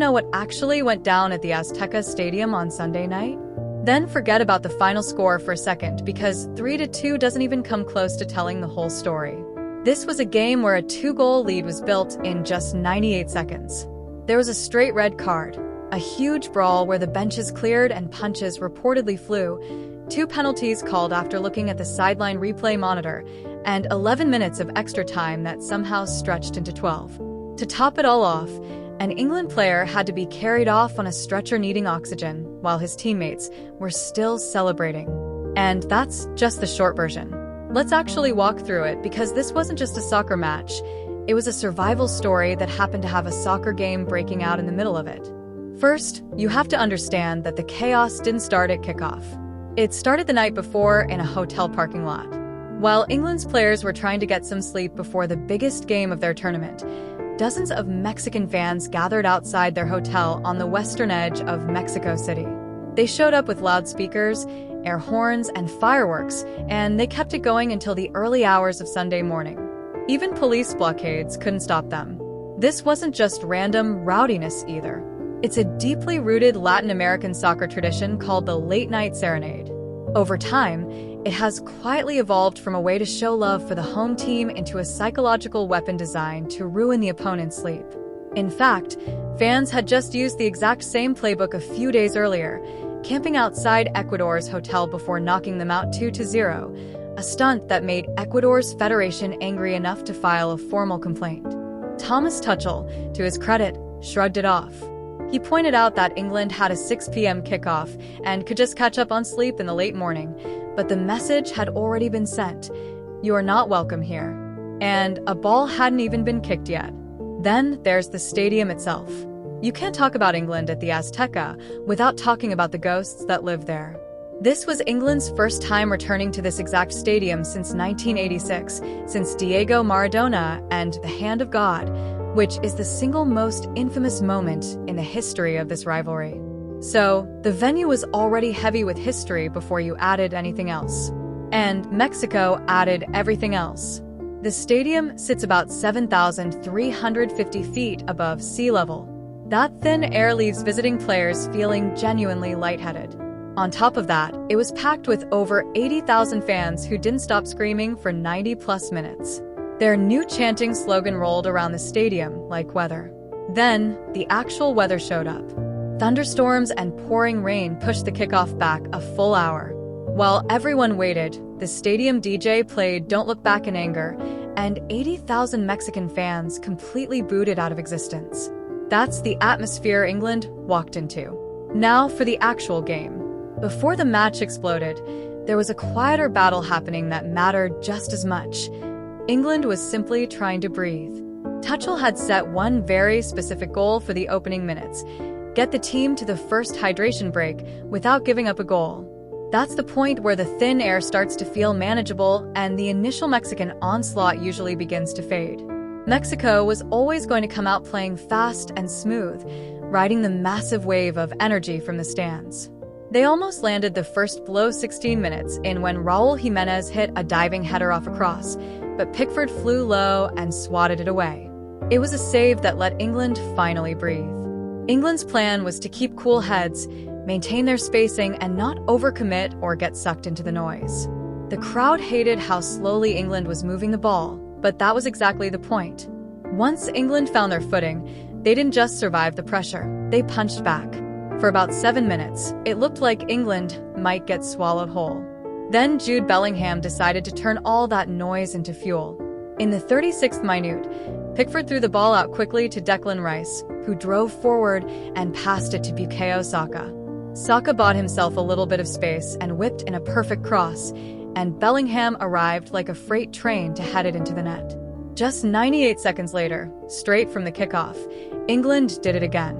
Know what actually went down at the Azteca Stadium on Sunday night? Then forget about the final score for a second, because 3-2 doesn't even come close to telling the whole story. This was a game where a 2-goal lead was built in just 98 seconds. There was a straight red card, a huge brawl where the benches cleared and punches reportedly flew, 2 penalties called after looking at the sideline replay monitor, and 11 minutes of extra time that somehow stretched into 12. To top it all off, an England player had to be carried off on a stretcher needing oxygen, while his teammates were still celebrating. And that's just the short version. Let's actually walk through it, because this wasn't just a soccer match. It was a survival story that happened to have a soccer game breaking out in the middle of it. First, you have to understand that the chaos didn't start at kickoff. It started the night before in a hotel parking lot. While England's players were trying to get some sleep before the biggest game of their tournament, dozens of Mexican fans gathered outside their hotel on the western edge of Mexico City. They showed up with loudspeakers, air horns, and fireworks, and they kept it going until the early hours of Sunday morning. Even police blockades couldn't stop them. This wasn't just random rowdiness either. It's a deeply rooted Latin American soccer tradition called the late-night serenade. Over time, it has quietly evolved from a way to show love for the home team into a psychological weapon designed to ruin the opponent's sleep. In fact, fans had just used the exact same playbook a few days earlier, camping outside Ecuador's hotel before knocking them out 2-0, a stunt that made Ecuador's federation angry enough to file a formal complaint. Thomas Tuchel, to his credit, shrugged it off. He pointed out that England had a 6 p.m. kickoff and could just catch up on sleep in the late morning, but the message had already been sent. You are not welcome here. And a ball hadn't even been kicked yet. Then there's the stadium itself. You can't talk about England at the Azteca without talking about the ghosts that live there. This was England's first time returning to this exact stadium since 1986, since Diego Maradona and the Hand of God, which is the single most infamous moment in the history of this rivalry. So, the venue was already heavy with history before you added anything else. And Mexico added everything else. The stadium sits about 7,350 feet above sea level. That thin air leaves visiting players feeling genuinely lightheaded. On top of that, it was packed with over 80,000 fans who didn't stop screaming for 90-plus minutes. Their new chanting slogan rolled around the stadium like weather. Then, the actual weather showed up. Thunderstorms and pouring rain pushed the kickoff back a full hour. While everyone waited, the stadium DJ played Don't Look Back in Anger, and 80,000 Mexican fans completely booed it out of existence. That's the atmosphere England walked into. Now for the actual game. Before the match exploded, there was a quieter battle happening that mattered just as much. England was simply trying to breathe. Tuchel had set one very specific goal for the opening minutes: get the team to the first hydration break without giving up a goal. That's the point where the thin air starts to feel manageable and the initial Mexican onslaught usually begins to fade. Mexico was always going to come out playing fast and smooth, riding the massive wave of energy from the stands. They almost landed the first below 16 minutes in when Raul Jimenez hit a diving header off a cross, but Pickford flew low and swatted it away. It was a save that let England finally breathe. England's plan was to keep cool heads, maintain their spacing, and not overcommit or get sucked into the noise. The crowd hated how slowly England was moving the ball, but that was exactly the point. Once England found their footing, they didn't just survive the pressure, they punched back. For about 7 minutes, it looked like England might get swallowed whole. Then Jude Bellingham decided to turn all that noise into fuel. In the 36th minute, Pickford threw the ball out quickly to Declan Rice, who drove forward and passed it to Bukayo Saka. Saka bought himself a little bit of space and whipped in a perfect cross, and Bellingham arrived like a freight train to head it into the net. Just 98 seconds later, straight from the kickoff, England did it again.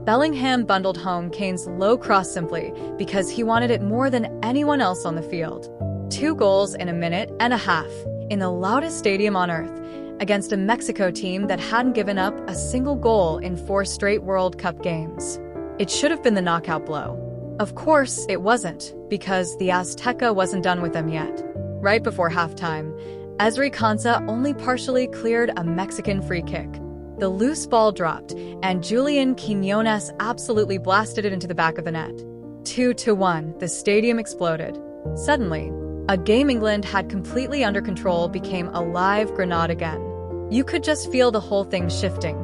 Bellingham bundled home Kane's low cross simply because he wanted it more than anyone else on the field. 2 goals in a minute and a half, in the loudest stadium on earth, against a Mexico team that hadn't given up a single goal in 4 straight World Cup games. It should have been the knockout blow. Of course, it wasn't, because the Azteca wasn't done with them yet. Right before halftime, Ezri Konsa only partially cleared a Mexican free kick. The loose ball dropped, and Julian Quinones absolutely blasted it into the back of the net. 2-1, the stadium exploded. Suddenly, a game England had completely under control became a live grenade again. You could just feel the whole thing shifting.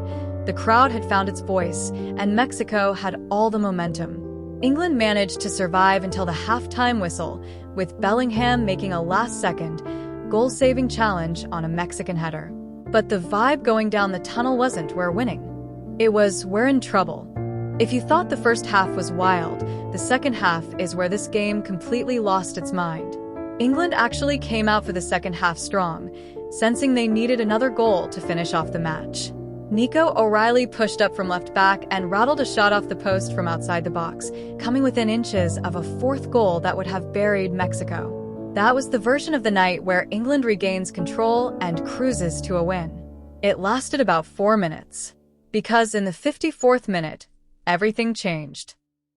The crowd had found its voice, and Mexico had all the momentum. England managed to survive until the halftime whistle, with Bellingham making a last-second, goal-saving challenge on a Mexican header. But the vibe going down the tunnel wasn't "we're winning." It was "we're in trouble." If you thought the first half was wild, the second half is where this game completely lost its mind. England actually came out for the second half strong, sensing they needed another goal to finish off the match. Nico O'Reilly pushed up from left back and rattled a shot off the post from outside the box, coming within inches of a fourth goal that would have buried Mexico. That was the version of the night where England regains control and cruises to a win. It lasted about 4 minutes. Because in the 54th minute, everything changed.